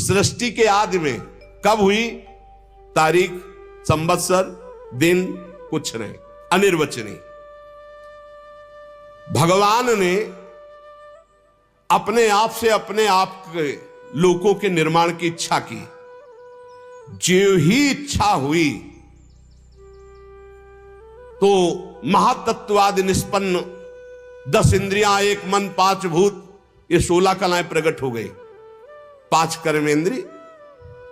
सृष्टि के आदि में कब हुई, तारीख, संवत्सर, दिन कुछ नहीं, अनिर्वचनीय। भगवान ने अपने आप से अपने आप के लोकों के निर्माण की इच्छा की। जो ही इच्छा हुई तो महातत्वादि निष्पन्न 10 इंद्रियां, 1 मन, 5 भूत, ये 16 कलाएं प्रकट हो गई। 5 कर्मेंद्री,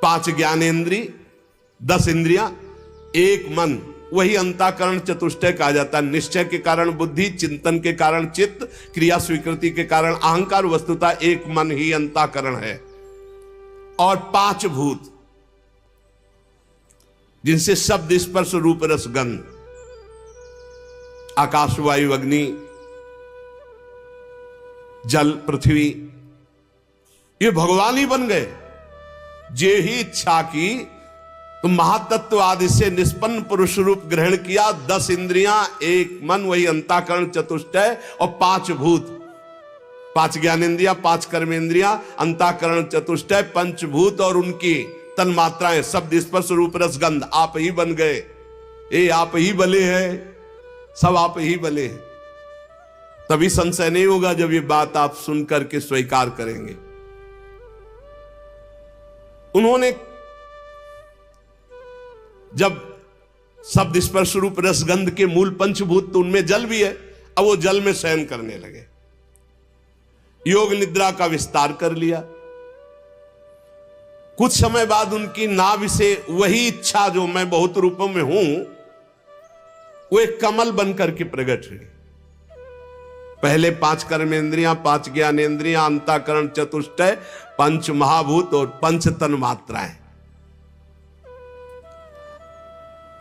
5 ज्ञानेंद्री, 10 इंद्रियां, 1 मन, वही अंतःकरण चतुष्टय कहा जाता है। निश्चय के कारण बुद्धि, चिंतन के कारण चित्त, क्रिया स्वीकृति के कारण अहंकार, वस्तुतः 1 मन ही अंतःकरण है। और 5 भूत जिनसे शब्द, स्पर्श, रूप, रस, गंध, आकाश, वायु, अग्नि, जल, पृथ्वी, ये भगवान ही बन गए। जे ही इच्छा की तो महातत्व आदि से निष्पन्न पुरुष रूप ग्रहण किया। 10 इंद्रियां, 1 मन, वही अंतःकरण चतुष्टय, और 5 भूत, 5 ज्ञानेंद्रियां, 5 कर्मेंद्रियां, अंतःकरण चतुष्टय, पंचभूत और उनकी तन मात्राएं, शब्द, स्पर्श, रूप, रस, गंध, आप ही बन गए। ये आप ही बले हैं, सब आप ही बले हैं। तभी संशय नहीं होगा जब ये बात आप सुनकर के स्वीकार करेंगे। उन्होंने जब शब्द, स्पर्श, रूप, रस, गंध के मूल पंचभूत तो उनमें जल भी है, अब वो जल में शयन करने लगे। योग निद्रा का विस्तार कर लिया। कुछ समय बाद उनकी नाभि से वही इच्छा जो मैं बहुत रूपों में हूं, वो एक कमल बनकर के प्रकट हुई। पहले 5 कर्मेंद्रियां, 5 ज्ञानेंद्रियां, अंतःकरण चतुष्टय, 5 महाभूत और 5 तन मात्राएं।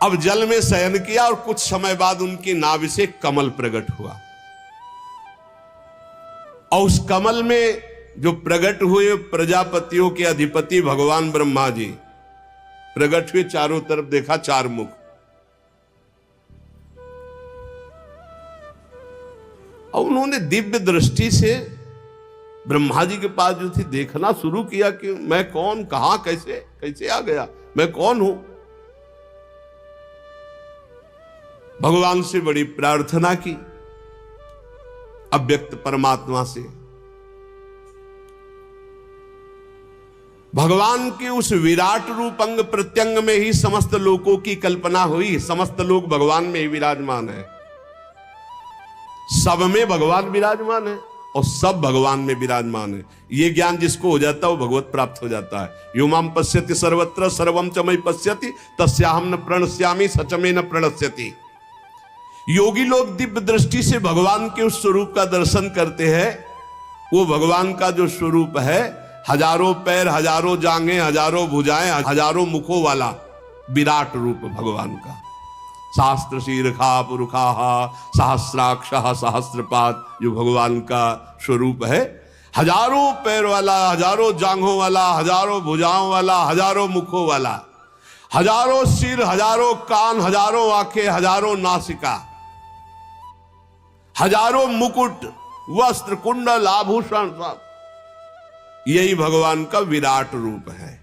अब जल में शयन किया और कुछ समय बाद उनकी नाभि से कमल प्रकट हुआ। और उस कमल में जो प्रकट हुए प्रजापतियों के अधिपति भगवान ब्रह्मा जी प्रकट हुए। चारों तरफ देखा, 4 मुख। और उन्होंने दिव्य दृष्टि से ब्रह्मा जी के पास जो थी देखना शुरू किया कि मैं कौन, कहां, कैसे कैसे आ गया, मैं कौन हूं। भगवान से बड़ी प्रार्थना की, अव्यक्त परमात्मा से। भगवान के उस विराट रूप अंग प्रत्यंग में ही समस्त लोकों की कल्पना हुई। समस्त लोग भगवान में ही विराजमान है, सब में भगवान विराजमान है और सब भगवान में विराजमान है। ये ज्ञान जिसको हो जाता है वो भगवत प्राप्त हो जाता है। यो माम पश्यति सर्वत्र सर्वम च मयि पश्यति तस्याहं न प्रणश्यामि सच में न प्रणश्यति। योगी लोग दिव्य दृष्टि से भगवान के उस स्वरूप का दर्शन करते हैं। वो भगवान का जो स्वरूप है, हजारों पैर, हजारों जांघें, हजारों भुजाएं, हजारों मुखों वाला विराट रूप भगवान का। शास्त्र शीर्षा पुरुषाहा सहस्राक्ष सहस्रपाद, जो भगवान का स्वरूप है। हजारों पैर वाला, हजारों जांघों वाला, हजारों भुजाओं वाला, हजारों मुखों वाला, हजारों सिर, हजारों कान, हजारों आंखें, हजारों नासिका, हजारों मुकुट, वस्त्र, कुंडल, आभूषण, सब यही भगवान का विराट रूप है।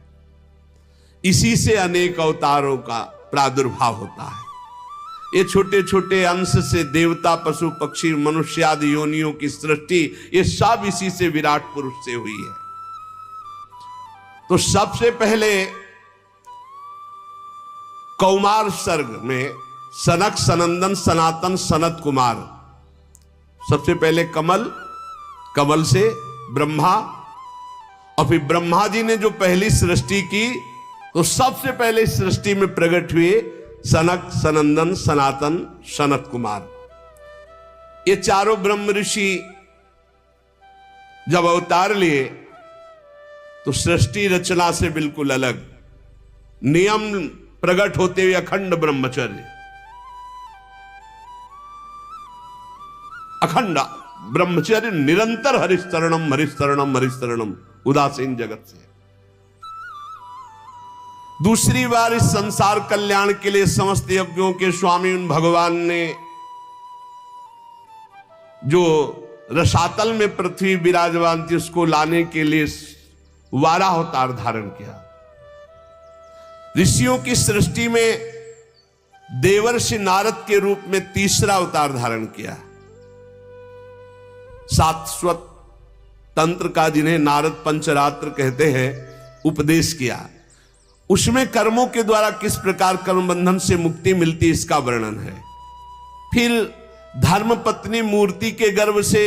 इसी से अनेक अवतारों का प्रादुर्भाव होता है। ये छोटे छोटे अंश से देवता, पशु, पक्षी, मनुष्य आदि योनियों की सृष्टि, ये सब इसी से विराट पुरुष से हुई है। तो सबसे पहले कौमार सर्ग में सनक, सनंदन, सनातन, सनत कुमार, सबसे पहले कमल, कमल से ब्रह्मा, और फिर ब्रह्मा जी ने जो पहली सृष्टि की तो सबसे पहले सृष्टि में प्रकट हुए सनक, सनंदन, सनातन, सनत कुमार। ये चारों ब्रह्म ऋषि जब अवतार लिए तो सृष्टि रचना से बिल्कुल अलग, नियम प्रकट होते हुए अखंड ब्रह्मचर्य, अखंड ब्रह्मचर्य, निरंतर हरिस्तरणम हरिस्तरणम हरिस्तरणम, उदासीन जगत से। दूसरी बार इस संसार कल्याण के लिए समस्त यज्ञों के स्वामी उन भगवान ने जो रसातल में पृथ्वी विराजमान थी उसको लाने के लिए वाराह अवतार धारण किया। ऋषियों की सृष्टि में देवर्षि नारद के रूप में तीसरा अवतार धारण किया। शाश्वत तंत्र का, जिन्हें नारद पंचरात्र कहते हैं, उपदेश किया। उसमें कर्मों के द्वारा किस प्रकार कर्म बंधन से मुक्ति मिलती, इसका वर्णन है। फिर धर्म पत्नी मूर्ति के गर्भ से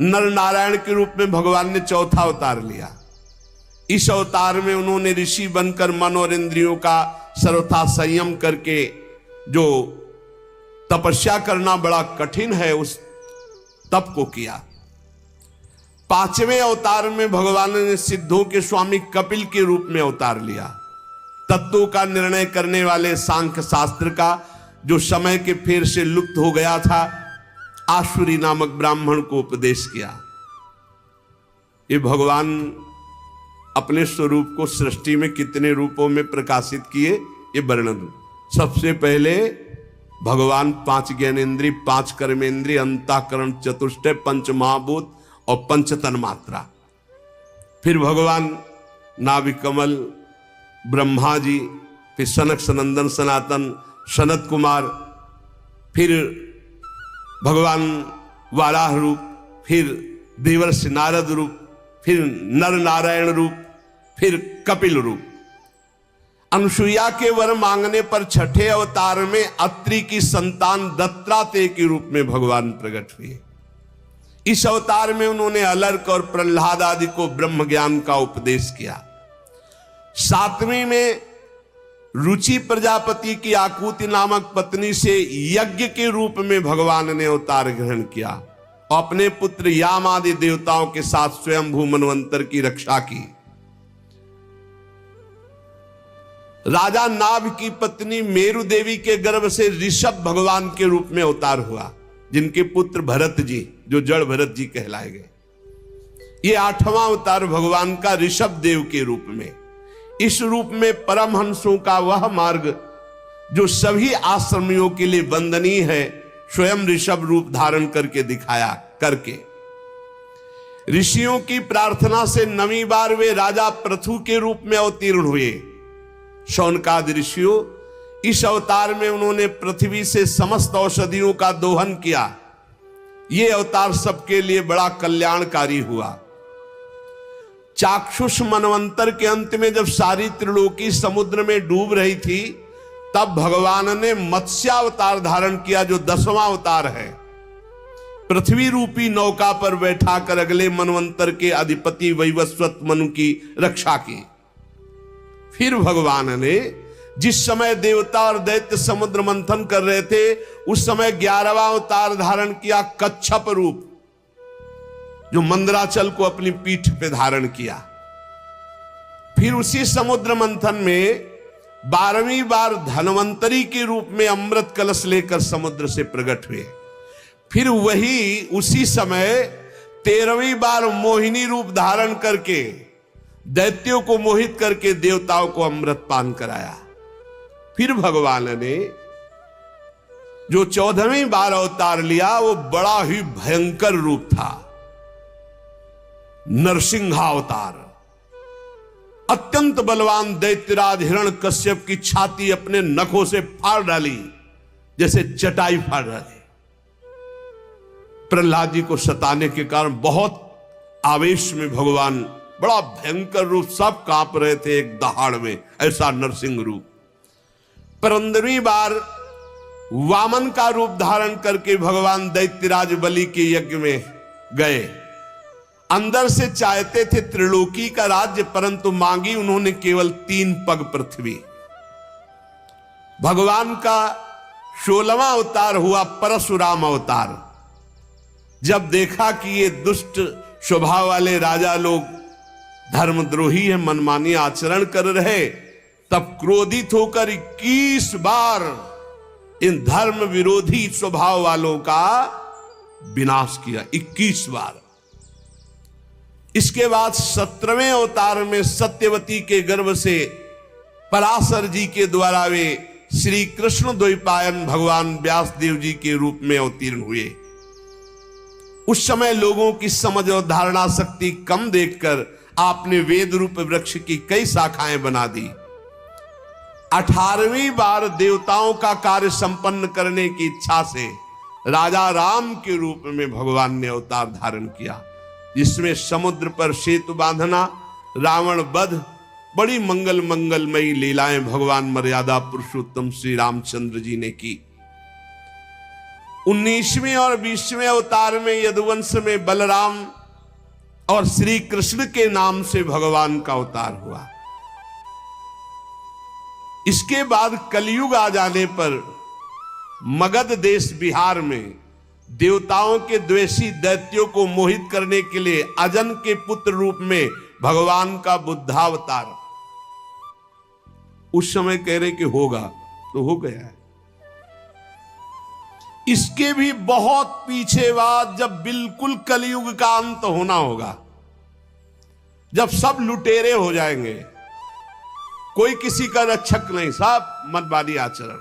नर नारायण के रूप में भगवान ने चौथा अवतार लिया। इस अवतार में उन्होंने ऋषि बनकर मन और इंद्रियों का सर्वथा संयम करके, जो तपस्या करना बड़ा कठिन है, उस तप को किया। पांचवें अवतार में भगवान ने सिद्धों के स्वामी कपिल के रूप में अवतार लिया। तत्वों का निर्णय करने वाले सांख्य शास्त्र का, जो समय के फेर से लुप्त हो गया था, आसुरी नामक ब्राह्मण को उपदेश किया। ये भगवान अपने स्वरूप को सृष्टि में कितने रूपों में प्रकाशित किए, ये वर्णन। सबसे पहले भगवान 5 ज्ञानेंद्रिय, 5 कर्मेंद्रिय, अंतःकरण, चतुष्टय, पंच महाभूत और पंच तन्मात्रा। फिर भगवान नाभि कमल, ब्रह्मा जी, फिर सनक सनंदन सनातन, सनत कुमार, फिर भगवान वाराह रूप, फिर देवर्षि नारद रूप, फिर नर नारायण रूप, फिर कपिल रूप। अनुसुईया के वर मांगने पर छठे अवतार में अत्रि की संतान दत्तात्रेय के रूप में भगवान प्रकट हुए। इस अवतार में उन्होंने अलर्क और प्रहलाद आदि को ब्रह्म ज्ञान का उपदेश किया। 7वीं में रुचि प्रजापति की आकुति नामक पत्नी से यज्ञ के रूप में भगवान ने अवतार ग्रहण किया और अपने पुत्र याम आदि देवताओं के साथ स्वयंभू मनवंतर की रक्षा की। राजा नाभ की पत्नी मेरु देवी के गर्भ से ऋषभ भगवान के रूप में अवतार हुआ, जिनके पुत्र भरत जी, जो जड़ भरत जी कहलाए गए। ये 8वां अवतार भगवान का ऋषभ देव के रूप में। इस रूप में परमहंसों का वह मार्ग जो सभी आश्रमियों के लिए वंदनीय है, स्वयं ऋषभ रूप धारण करके दिखाया। करके ऋषियों की प्रार्थना से 9वीं बार वे राजा पृथु के रूप में अवतीर्ण हुए। शौनकादि ऋषियों, इस अवतार में उन्होंने पृथ्वी से समस्त औषधियों का दोहन किया। यह अवतार सबके लिए बड़ा कल्याणकारी हुआ। चाक्षुष मनवंतर के अंत में जब सारी त्रिलोकी समुद्र में डूब रही थी, तब भगवान ने मत्स्यावतार धारण किया, जो 10वां अवतार है। पृथ्वी रूपी नौका पर बैठाकर अगले मनवंतर के अधिपति वैवस्वत मनु की रक्षा की। फिर भगवान ने जिस समय देवता और दैत्य समुद्र मंथन कर रहे थे, उस समय 11वां अवतार धारण किया, कच्छप रूप, जो मंदराचल को अपनी पीठ पे धारण किया। फिर उसी समुद्र मंथन में 12वीं बार धनवंतरी के रूप में अमृत कलश लेकर समुद्र से प्रकट हुए। फिर वही उसी समय 13वीं बार मोहिनी रूप धारण करके दैत्यों को मोहित करके देवताओं को अमृत पान कराया। फिर भगवान ने जो 14वीं बार अवतार लिया, वो बड़ा ही भयंकर रूप था, नरसिंहावतार। अत्यंत बलवान दैत्यराज हिरण्यकश्यप की छाती अपने नखों से फाड़ डाली, जैसे चटाई फाड़ डाली। प्रहलाद जी को सताने के कारण बहुत आवेश में भगवान बड़ा भयंकर रूप, सब कांप रहे थे एक दहाड़ में, ऐसा नरसिंह रूप। 15वीं बार वामन का रूप धारण करके भगवान दैत्यराज बलि के यज्ञ में गए। अंदर से चाहते थे त्रिलोकी का राज्य, परंतु मांगी उन्होंने केवल 3 पग पृथ्वी। भगवान का 16वां अवतार हुआ परशुराम अवतार। जब देखा कि ये दुष्ट स्वभाव वाले राजा लोग धर्मद्रोही है, मनमानी आचरण कर रहे, तब क्रोधित होकर 21 बार इन धर्म विरोधी स्वभाव वालों का विनाश किया। 21 बार। इसके बाद 17वें अवतार में सत्यवती के गर्भ से पराशर जी के द्वारा वे श्री कृष्ण द्वैपायन भगवान व्यास देव जी के रूप में अवतीर्ण हुए। उस समय लोगों की समझ और धारणा शक्ति कम देखकर आपने वेद रूप वृक्ष की कई शाखाएं बना दी। 18वीं बार देवताओं का कार्य संपन्न करने की इच्छा से राजा राम के रूप में भगवान ने अवतार धारण किया, जिसमें समुद्र पर सेतु बांधना, रावण वध, बड़ी मंगलमयी लीलाएं भगवान मर्यादा पुरुषोत्तम श्री रामचंद्र जी ने की। 19वें और 20वें अवतार में यदुवंश में बलराम और श्री कृष्ण के नाम से भगवान का अवतार हुआ। इसके बाद कलयुग आ जाने पर मगध देश बिहार में देवताओं के द्वेषी दैत्यों को मोहित करने के लिए अजन के पुत्र रूप में भगवान का बुद्धावतार उस समय कह रहे कि होगा तो हो गया है। इसके भी बहुत पीछे बाद जब बिल्कुल कलयुग का अंत होना होगा, जब सब लुटेरे हो जाएंगे, कोई किसी का रक्षक नहीं, सब मतवादी आचरण,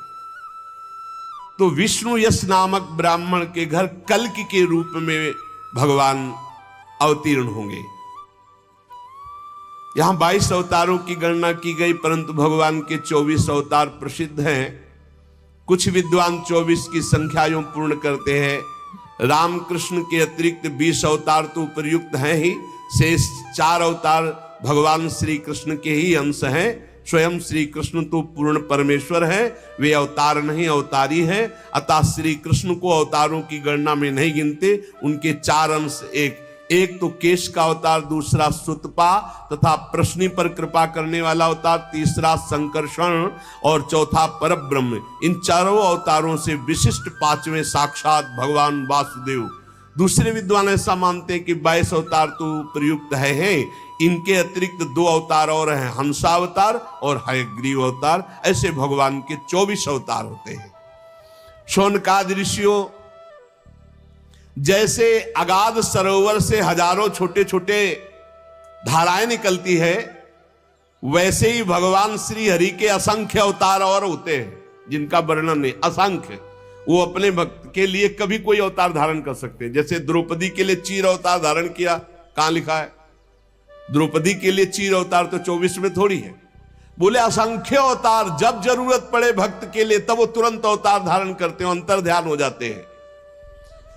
तो विष्णु यश नामक ब्राह्मण के घर कल्कि के रूप में भगवान अवतीर्ण होंगे। यहां 22 अवतारों की गणना की गई, परंतु भगवान के 24 अवतार प्रसिद्ध हैं। कुछ विद्वान 24 की संख्या यूं पूर्ण करते हैं। रामकृष्ण के अतिरिक्त 20 अवतार तो उपयुक्त हैं ही, शेष 4 अवतार भगवान श्री कृष्ण के ही अंश हैं। स्वयं श्री कृष्ण तो पूर्ण परमेश्वर है, वे अवतार नहीं अवतारी हैं, अतः श्री कृष्ण को अवतारों की गणना में नहीं गिनते। उनके 4 अंश, एक तो केश का अवतार, दूसरा सुतपा तथा प्रश्नि पर कृपा करने वाला अवतार, तीसरा संकर्षण और चौथा परब्रह्म। इन चारों अवतारों से विशिष्ट 5वें साक्षात भगवान वासुदेव। दूसरे विद्वान ऐसा मानते हैं कि 22 अवतार तो प्रयुक्त है। इनके अतिरिक्त 2 अवतार और हैं, हंसावतार और हयग्रीव अवतार। ऐसे भगवान के 24 अवतार होते हैं। शौनकादि ऋषियों, जैसे अगाध सरोवर से हजारों छोटे छोटे धाराएं निकलती है, वैसे ही भगवान श्री हरि के असंख्य अवतार और होते हैं, जिनका वर्णन नहीं, असंख्य। वो अपने भक्त के लिए कभी कोई अवतार धारण कर सकते हैं। जैसे द्रौपदी के लिए चीर अवतार धारण किया, कहां लिखा है? द्रौपदी के लिए चीर अवतार तो 24 में थोड़ी है। बोले असंख्य अवतार, जब जरूरत पड़े भक्त के लिए तब वो तुरंत अवतार धारण करते हैं, अंतर ध्यान हो जाते हैं।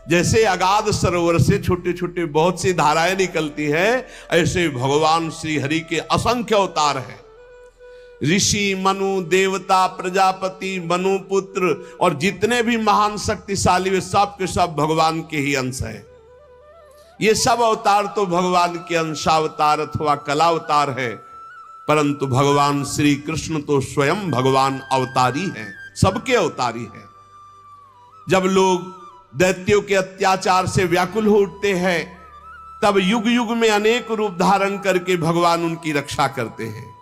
जैसे अगाध सरोवर से छोटे छोटे बहुत सी धाराएं निकलती हैं, ऐसे भगवान श्री हरि के असंख्य अवतार हैं। ऋषि, मनु, देवता, प्रजापति, मनु पुत्र और जितने भी महान शक्तिशाली वे सब के सब भगवान के ही अंश हैं। ये सब अवतार तो भगवान के अंशावतार अथवा कलावतार है, परंतु भगवान श्री कृष्ण तो स्वयं भगवान अवतारी हैं, सबके अवतारी हैं। जब लोग दैत्यों के अत्याचार से व्याकुल हो उठते हैं, तब युग युग में अनेक रूप धारण करके भगवान उनकी रक्षा करते हैं।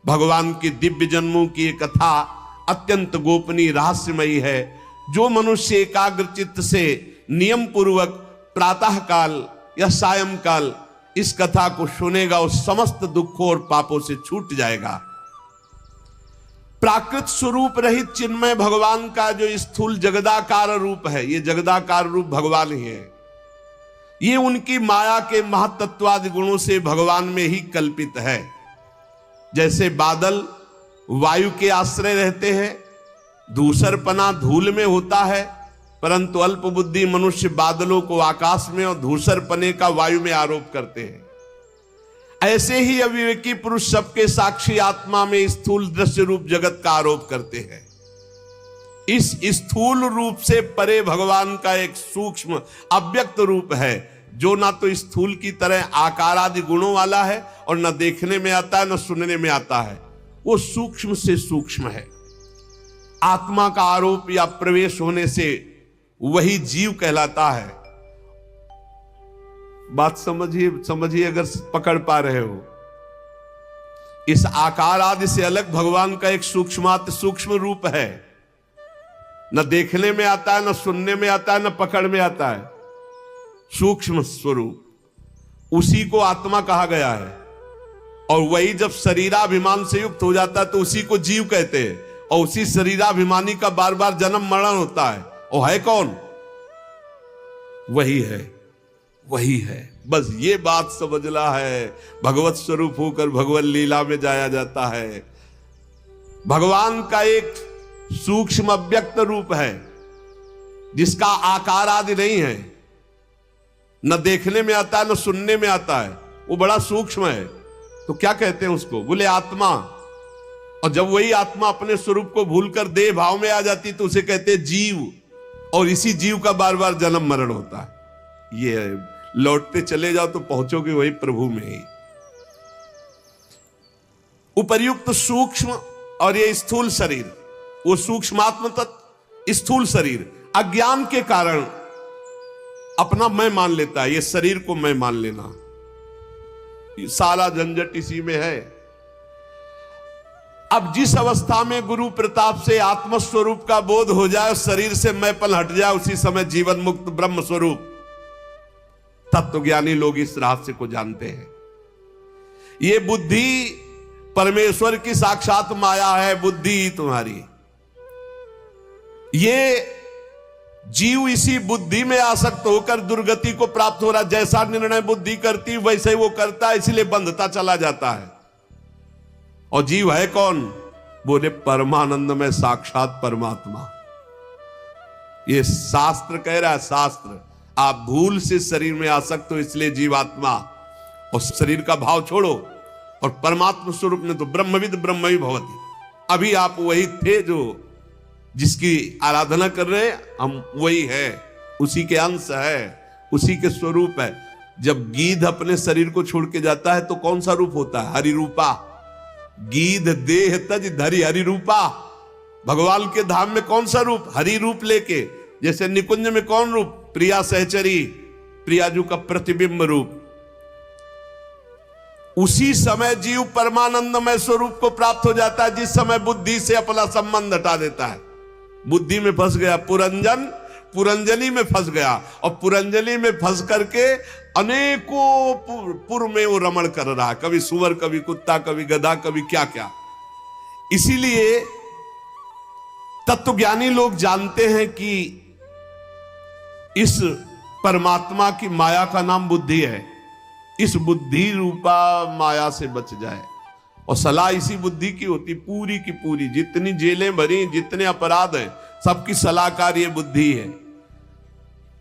भगवान के दिव्य जन्मों की एक कथा अत्यंत गोपनीय रहस्यमयी है। जो मनुष्य एकाग्र चित्त से नियम पूर्वक प्रातः काल या सायं काल इस कथा को सुनेगा, वो समस्त दुखों और पापों से छूट जाएगा। प्राकृत स्वरूप रहित चिन्मय भगवान का जो स्थूल जगदाकार रूप है, ये जगदाकार रूप भगवान ही है। ये उनकी माया के महत्त्वादि गुणों से भगवान में ही कल्पित है। जैसे बादल वायु के आश्रय रहते हैं, धूसरपना धूल में होता है, परंतु अल्प बुद्धि मनुष्य बादलों को आकाश में और धूसरपने का वायु में आरोप करते हैं। ऐसे ही अविवेकी पुरुष सबके साक्षी आत्मा में स्थूल दृश्य रूप जगत का आरोप करते हैं। इस स्थूल रूप से परे भगवान का एक सूक्ष्म अव्यक्त रूप है, जो ना तो स्थूल की तरह आकार आदि गुणों वाला है और न देखने में आता है न सुनने में आता है। वो सूक्ष्म से सूक्ष्म है। आत्मा का आरोप या प्रवेश होने से वही जीव कहलाता है। बात समझिए अगर पकड़ पा रहे हो। इस आकार आदि से अलग भगवान का एक सूक्ष्माति सूक्ष्म रूप है, न देखने में आता है, न सुनने में आता है, न पकड़ में आता है। सूक्ष्म स्वरूप, उसी को आत्मा कहा गया है। और वही जब शरीराभिमान से युक्त हो जाता है तो उसी को जीव कहते हैं। और उसी शरीराभिमानी का बार बार जन्म मरण होता है। और है कौन? वही है, वही है। बस ये बात समझना है। भगवत स्वरूप होकर भगवत लीला में जाया जाता है। भगवान का एक सूक्ष्म अव्यक्त रूप है जिसका आकार आदि नहीं है, न देखने में आता है न सुनने में आता है, वो बड़ा सूक्ष्म है। तो क्या कहते हैं उसको? बोले आत्मा। और जब वही आत्मा अपने स्वरूप को भूलकर देह भाव में आ जाती तो उसे कहते हैं जीव। और इसी जीव का बार बार जन्म मरण होता है। ये लौटते चले जाओ तो पहुंचोगे वही प्रभु में ही। उपर्युक्त सूक्ष्म और ये स्थूल शरीर, वो सूक्ष्मात्म तत्व, स्थूल शरीर अज्ञान के कारण अपना मैं मान लेता है। ये शरीर को मैं मान लेना, सारा झंझट इसी में है। अब जिस अवस्था में गुरु प्रताप से आत्मस्वरूप का बोध हो जाए, शरीर से मैंपन हट जाए, उसी समय जीवन मुक्त ब्रह्म स्वरूप तत्वज्ञानी लोग इस रहस्य को जानते हैं। ये बुद्धि परमेश्वर की साक्षात माया है, बुद्धि तुम्हारी। ये जीव इसी बुद्धि में आसक्त होकर दुर्गति को प्राप्त हो रहा। जैसा निर्णय बुद्धि करती वैसे ही वो करता है, इसलिए बंधता चला जाता है। और जीव है कौन? बोले परमानंद में साक्षात परमात्मा। ये शास्त्र कह रहा है, शास्त्र। आप भूल से शरीर में आसक्त हो, इसलिए जीवात्मा। और शरीर का भाव छोड़ो और परमात्मा स्वरूप में तो ब्रह्मविद ब्रह्म ही भवति। अभी आप वही थे जो जिसकी आराधना कर रहे हैं, हम वही है, उसी के अंश है, उसी के स्वरूप है। जब गीध अपने शरीर को छोड़ के जाता है तो कौन सा रूप होता है? हरि रूपा। गीध देह तज धरि हरि रूपा। भगवान के धाम में कौन सा रूप? हरि रूप लेके। जैसे निकुंज में कौन रूप? प्रिया सहचरी, प्रियाजू का प्रतिबिंब रूप। उसी समय जीव परमानंदमय स्वरूप को प्राप्त हो जाता है, जिस समय बुद्धि से अपना संबंध हटा देता है। बुद्धि में फंस गया, पुरंजनी में फंस गया, और पुरंजनी में फंस करके अनेकों पुर में वो रमण कर रहा है। कभी सुअर, कभी कुत्ता, कभी गधा, कभी क्या क्या। इसीलिए तत्वज्ञानी लोग जानते हैं कि इस परमात्मा की माया का नाम बुद्धि है। इस बुद्धि रूपा माया से बच जाए। और सलाह इसी बुद्धि की होती, पूरी की पूरी। जितनी जेलें भरी, जितने अपराध हैं, सबकी सलाहकार ये बुद्धि है।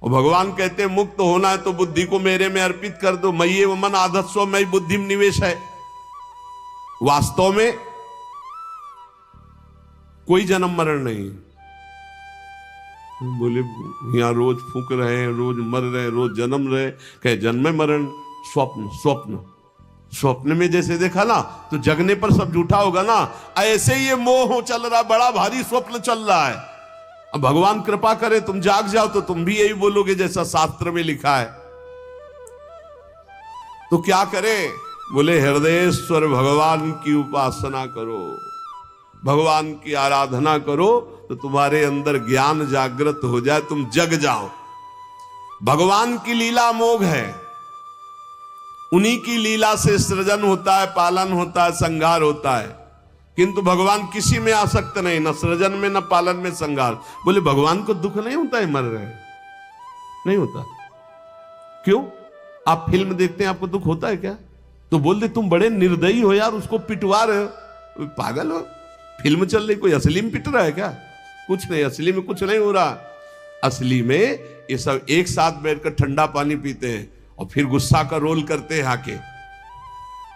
और भगवान कहते हैं मुक्त होना है तो बुद्धि को मेरे में अर्पित कर दो। मय्ये व मन आधत्स्व मयि बुद्धि में निवेश है। वास्तव में कोई जन्म मरण नहीं। बोले यहां रोज फूक रहे हैं, रोज मर रहे हैं, रोज जन्म रहे। कहे जन्म मरण स्वप्न, स्वप्न स्वप्न में जैसे देखा ना, तो जगने पर सब झूठा होगा ना। ऐसे ये मोह चल रहा, बड़ा भारी स्वप्न चल रहा है। अब भगवान कृपा करे तुम जाग जाओ तो तुम भी यही बोलोगे जैसा शास्त्र में लिखा है। तो क्या करें? बोले हृदयेश्वर भगवान की उपासना करो, भगवान की आराधना करो, तो तुम्हारे अंदर ज्ञान जागृत हो जाए, तुम जग जाओ। भगवान की लीला अमोघ है। उन्हीं की लीला से सृजन होता है, पालन होता है, संहार होता है। किंतु भगवान किसी में आसक्त नहीं, न सृजन में, न पालन में, संहार। बोले भगवान को दुख नहीं होता है मर रहे? नहीं होता। क्यों? आप फिल्म देखते हैं, आपको दुख होता है क्या? तो बोल दे तुम बड़े निर्दयी हो यार, उसको पिटवा रहे हो। पागल हो? फिल्म चल रही, कोई असली में पिट रहा है क्या? कुछ नहीं, असली में कुछ नहीं हो रहा। असली में ये सब एक साथ बैठकर ठंडा पानी पीते हैं और फिर गुस्सा का रोल करते हैं आके।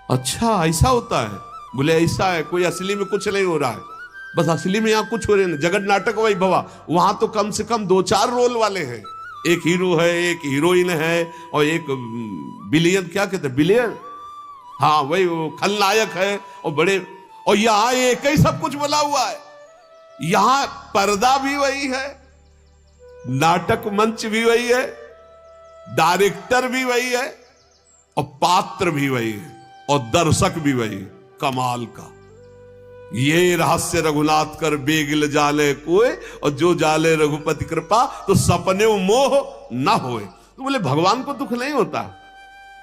अच्छा ऐसा होता है? बोले ऐसा है, कोई असली में कुछ नहीं हो रहा है, बस असली में यहां कुछ हो रहे हैं। जगत नाटक वही भवा, वहां तो कम से कम 2-4 रोल वाले हैं। एक हीरो है, एक हीरोइन है, और एक बिलियन, क्या कहते हैं, बिलियन, हाँ वही वो खलनायक है, और बड़े। और यहां एक ही सब कुछ बोला हुआ है। यहां पर्दा भी वही है, नाटक मंच भी वही है, डायरेक्टर भी वही है, और पात्र भी वही है, और दर्शक भी वही है। कमाल का ये रहस्य रघुनाथ कर बेगिल जाले कोई, और जो जाले रघुपति कृपा तो सपने मोह न होए। तो बोले भगवान को दुख नहीं होता?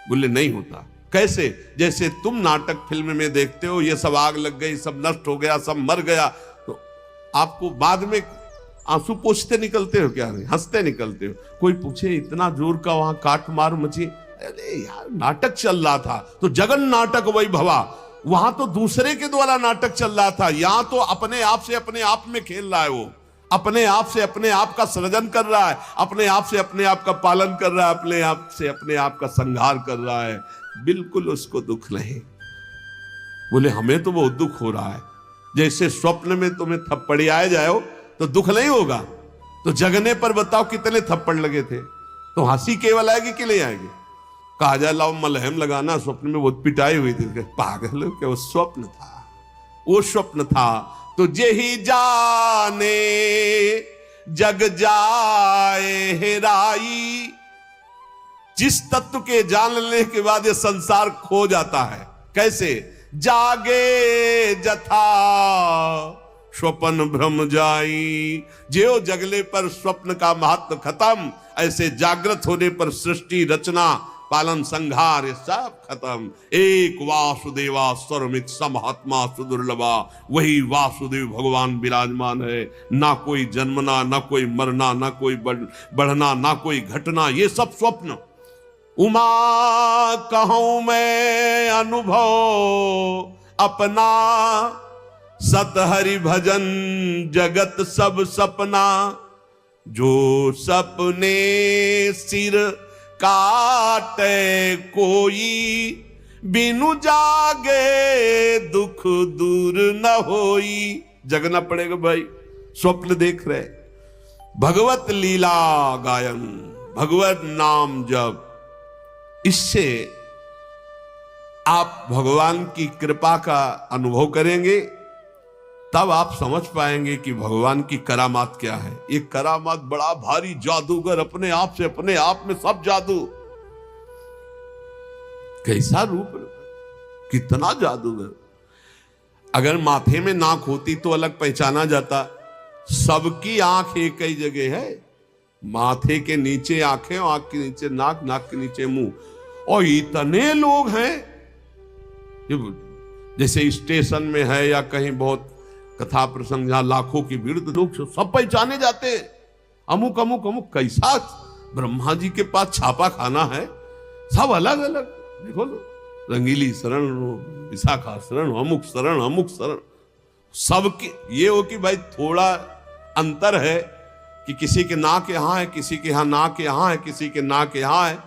बोले नहीं होता। कैसे? जैसे तुम नाटक फिल्म में देखते हो, ये सब आग लग गई, सब नष्ट हो गया, सब मर गया, तो आपको बाद में आंसू पोंछते निकलते हो क्या? नहीं, हंसते निकलते हो। कोई पूछे इतना जोर का वहां काट मार मची, अरे यार नाटक चल रहा था, तो जगन नाटक वही भवा, वहां तो दूसरे के द्वारा नाटक चल रहा था, यहां तो अपने आप से अपने आप में खेल रहा है, वो अपने आप से अपने आप का सृजन कर रहा है, अपने आप से अपने आप का पालन कर रहा है, अपने आप से अपने आप का संहार कर रहा है, बिल्कुल उसको दुख नहीं। बोले हमें तो बहुत दुख हो रहा है, जैसे स्वप्न में तुम्हें थप्पड़ी आए जाओ तो दुख नहीं होगा, तो जगने पर बताओ कितने थप्पड़ लगे थे, तो हंसी केवल आएगी कि नहीं आएगी? कहा जाए लाओ मलहम लगाना, स्वप्न में बहुत पिटाई हुई थी, पागल हो क्या, वो स्वप्न था, वो स्वप्न था। तो जेहि जाने जग जाए हेराई, जिस तत्व के जान लेने के बाद ये संसार खो जाता है, कैसे? जागे जथा स्वप्न भ्रम जाई, जो जगले पर स्वप्न का महत्व खत्म, ऐसे जागृत होने पर सृष्टि रचना पालन संहार सब खत्म। एक वासुदेवा सर्वमित समहात्मा सुदुर्लभा, वही वासुदेव भगवान विराजमान है, ना कोई जन्मना, ना कोई मरना, ना कोई बढ़ना, ना कोई घटना, ये सब स्वप्न। उमा कहूं मैं अनुभव अपना, सत हरि भजन जगत सब सपना, जो सपने सिर काटे कोई, बिनु जागे दुख दूर न होई। जगना पड़ेगा भाई, स्वप्न देख रहे, भगवत लीला गायन, भगवत नाम जप, इससे आप भगवान की कृपा का अनुभव करेंगे, तब आप समझ पाएंगे कि भगवान की करामात क्या है। ये करामात बड़ा भारी जादूगर, अपने आप से अपने आप में सब जादू, कैसा रूप, कितना जादूगर। अगर माथे में नाक होती तो अलग पहचाना जाता, सबकी आंख एक ही जगह है, माथे के नीचे आंखें, आंख के नीचे नाक, नाक के नीचे मुंह, और इतने लोग हैं, जैसे स्टेशन में है या कहीं बहुत कथा प्रसंग जहां लाखों की भीड़, तो लोग सब पहचाने जाते, अमुक अमुक अमुक। कैसा ब्रह्मा जी के पास छापा खाना है, सब अलग अलग, देखो रंगीली शरण, विशाखा शरण, अमुक शरण, अमुक शरण, सबके ये हो कि भाई थोड़ा अंतर है कि किसी के नाक यहां है, किसी के यहां नाक यहां है, किसी के नाक यहां है,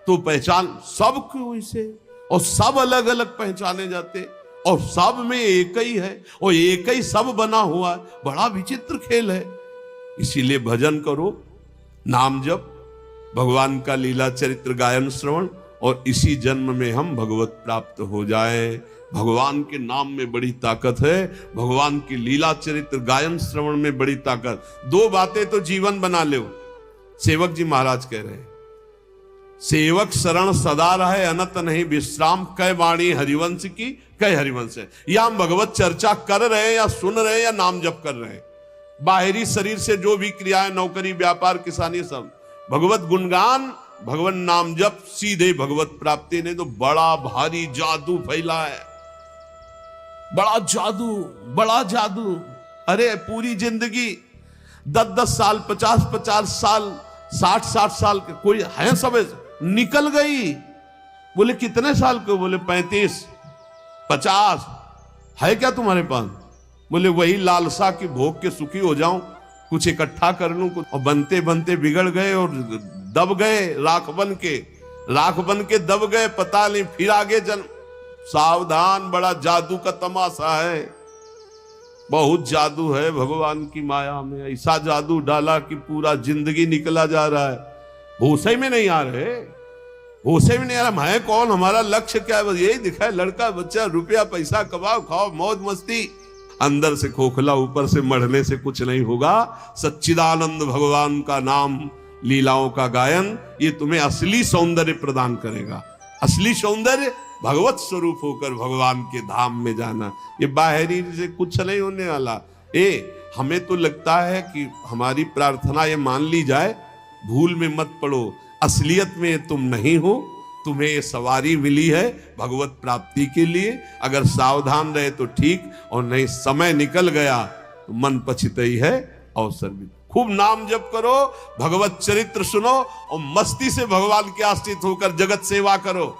तो पहचान सबको वैसे, और सब अलग अलग पहचाने जाते, और सब में एक ही है, और एक ही सब बना हुआ है। बड़ा विचित्र खेल है। इसीलिए भजन करो, नाम जप, भगवान का लीला चरित्र गायन श्रवण, और इसी जन्म में हम भगवत प्राप्त हो जाएं। भगवान के नाम में बड़ी ताकत है, भगवान की लीला चरित्र गायन श्रवण में बड़ी ताकत। दो बातें तो जीवन बना लो। सेवक जी महाराज कह रहे हैं, सेवक शरण सदा रहे, अनत नहीं विश्राम, कै वाणी हरिवंश की, कै हरिवंश है। या हम भगवत चर्चा कर रहे हैं, या सुन रहे हैं, या नाम जप कर रहे हैं, बाहरी शरीर से जो भी क्रियाएं, नौकरी, व्यापार, किसानी, सब भगवत गुणगान, भगवान नाम जप, सीधे भगवत प्राप्ति। ने तो बड़ा भारी जादू फैला है, बड़ा जादू, बड़ा जादू। अरे पूरी जिंदगी 10-10 साल, 50-50 साल, 60-60 साल के कोई है, सब निकल गई। बोले कितने साल के? बोले 35-50 है क्या तुम्हारे पास? बोले वही लालसा की भोग के सुखी हो जाऊं, कुछ इकट्ठा कर लूं, कुछ। और बनते बनते बिगड़ गए और दब गए, राख बन के दब गए, पता नहीं फिर आगे जन्म। सावधान, बड़ा जादू का तमाशा है, बहुत जादू है भगवान की माया में। ऐसा जादू डाला कि पूरा जिंदगी निकला जा रहा है, होशे में नहीं आ रहे, होशे में नहीं आ रहा। मैं कौन, हमारा लक्ष्य क्या है? बस यही दिखा है, लड़का बच्चा, रुपया पैसा कमाओ, खाओ, मौज मस्ती। अंदर से खोखला, ऊपर से मढ़ने से कुछ नहीं होगा। सच्चिदानंद भगवान का नाम, लीलाओं का गायन, ये तुम्हें असली सौंदर्य प्रदान करेगा। असली सौंदर्य भगवत स्वरूप होकर भगवान के धाम में जाना, ये बाहरी से कुछ नहीं होने वाला। हमें तो लगता है कि हमारी प्रार्थना ये मान ली जाए, भूल में मत पड़ो, असलियत में तुम नहीं हो, तुम्हें ये सवारी मिली है भगवत प्राप्ति के लिए। अगर सावधान रहे तो ठीक, और नहीं समय निकल गया तो मन पछितई है, अवसर भी खूब नाम जप करो, भगवत चरित्र सुनो और मस्ती से भगवान के आश्रित होकर जगत सेवा करो।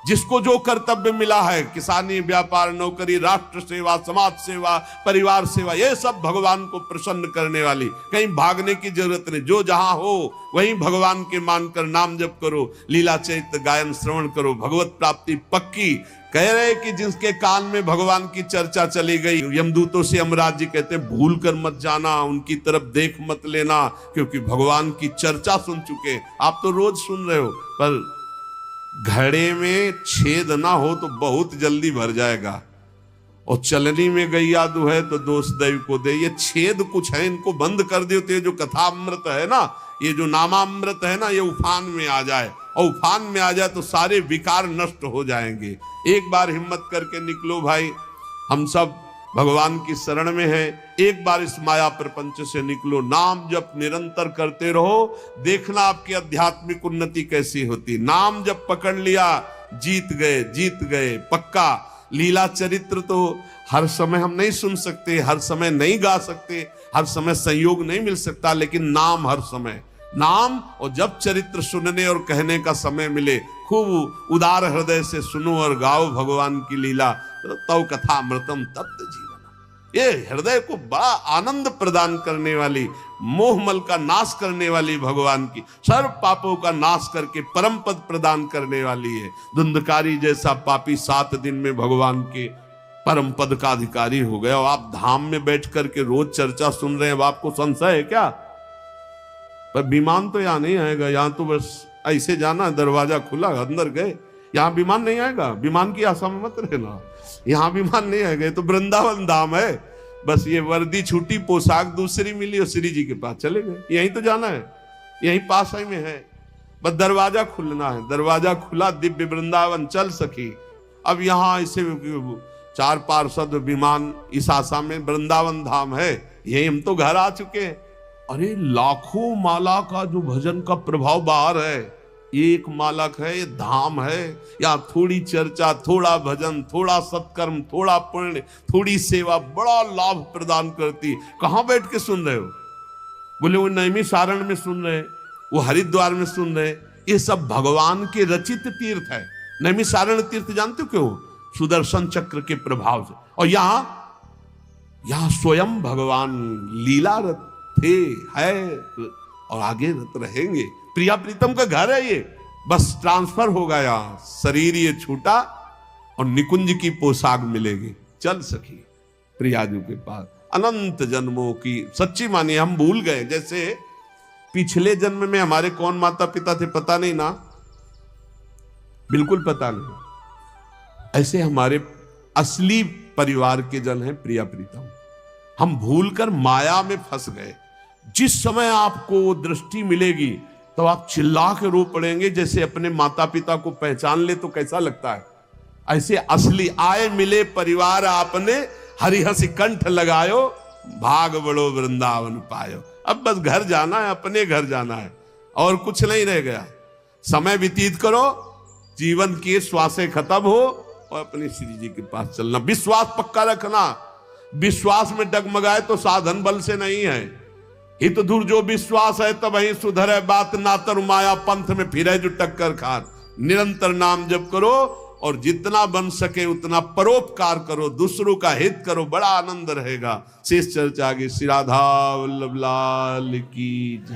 जिसको जो कर्तव्य मिला है, किसानी, व्यापार, नौकरी, राष्ट्र सेवा, समाज सेवा, परिवार सेवा, ये सब भगवान को प्रसन्न करने वाली, कहीं भागने की जरूरत नहीं। जो जहां हो वहीं भगवान के मानकर नाम जप करो, लीला चरित्र गायन श्रवण करो, भगवत प्राप्ति पक्की। कह रहे कि जिसके कान में भगवान की चर्चा चली गई, यमदूतों से यमराज जी कहते हैं भूल कर मत जाना, उनकी तरफ देख मत लेना, क्योंकि भगवान की चर्चा सुन चुके। आप तो रोज सुन रहे हो, पर घड़े में छेद ना हो तो बहुत जल्दी भर जाएगा। और चलनी में गैया दुहे तो दोष दैव को दे। ये छेद कुछ है, इनको बंद कर दो तो ये जो कथामृत है ना, ये जो नामामृत है ना, ये उफान में आ जाए। और उफान में आ जाए तो सारे विकार नष्ट हो जाएंगे। एक बार हिम्मत करके निकलो भाई, हम सब भगवान की शरण में है। एक बार इस माया प्रपंच से निकलो, नाम जप निरंतर करते रहो, देखना आपकी आध्यात्मिक उन्नति कैसी होती। नाम जप पकड़ लिया, जीत गए, जीत गए पक्का। लीला चरित्र तो हर समय हम नहीं सुन सकते, हर समय नहीं गा सकते, हर समय संयोग नहीं मिल सकता, लेकिन नाम हर समय, नाम। और जब चरित्र सुनने और कहने का समय मिले, खूब उदार हृदय से सुनो और गाओ भगवान की लीला। तव कथा अमृतम तप्त जीवन, ये हृदय को बड़ा आनंद प्रदान करने वाली, मोहमल का नाश करने वाली, भगवान की सर्व पापों का नाश करके परम पद प्रदान करने वाली है। धुंधकारी जैसा पापी 7 दिन में भगवान के परम पद का अधिकारी हो गया। और आप धाम में बैठ करके रोज चर्चा सुन रहे हैं, अब आपको संशय है क्या? पर विमान तो यहाँ नहीं आएगा, यहाँ तो बस ऐसे जाना, दरवाजा खुला, अंदर गए। यहाँ विमान नहीं आएगा, विमान की आशा में मत रहना, यहाँ विमान नहीं आएगा। ये तो वृंदावन धाम है, बस ये वर्दी छूटी, पोशाक दूसरी मिली और श्री जी के पास चले गए। यहीं तो जाना है, यहीं पास ही में है, बस दरवाजा खुलना है। दरवाजा खुला, दिव्य वृंदावन चल सकी। अब यहाँ ऐसे 4 पार्षद विमान इस आशा में वृंदावन धाम है, यही हम तो घर आ चुके हैं। अरे लाखों माला का जो भजन का प्रभाव बाहर है, एक मालक है, ये धाम है। यहाँ थोड़ी चर्चा, थोड़ा भजन, थोड़ा सत्कर्म, थोड़ा पुण्य, थोड़ी सेवा बड़ा लाभ प्रदान करती। कहाँ बैठ के सुन रहे हो? बोले वो नैमिषारण्य में सुन रहे, वो हरिद्वार में सुन रहे। ये सब भगवान के रचित तीर्थ है। नैमिषारण्य तीर्थ जानते हो क्यों? सुदर्शन चक्र के प्रभाव से। और यहाँ स्वयं भगवान लीलारत थे, है और आगे रत रहेंगे। प्रिया प्रीतम का घर है ये, बस ट्रांसफर होगा, यहाँ शरीर ये छूटा और निकुंज की पोशाक मिलेगी, चल सकी प्रियाजू के पास। अनंत जन्मों की सच्ची मानी हम भूल गए। जैसे पिछले जन्म में हमारे कौन माता पिता थे पता नहीं ना, बिल्कुल पता नहीं। ऐसे हमारे असली परिवार के जन हैं प्रिया प्रीतम। हम भूलकर माया में फंस गए। जिस समय आपको दृष्टि मिलेगी तो आप चिल्ला के रो पड़ेंगे। जैसे अपने माता पिता को पहचान ले तो कैसा लगता है, ऐसे असली आए मिले परिवार आपने, हरिहसि कंठ लगायो, भाग बड़ो वृंदावन पायो। अब बस घर जाना है, अपने घर जाना है, और कुछ नहीं रह गया। समय व्यतीत करो, जीवन की श्वासें खत्म हो और अपने श्री जी के पास चलना। विश्वास पक्का रखना, विश्वास में डगमगाए तो साधन बल से नहीं है। हित दूर जो विश्वास है तब ही सुधरे बात, नातर माया पंथ में फिरे जो टक्कर खार। निरंतर नाम जप करो और जितना बन सके उतना परोपकार करो, दूसरों का हित करो, बड़ा आनंद रहेगा। शेष चर्चा आगे। श्री राधा वल्लभ लाल की जय।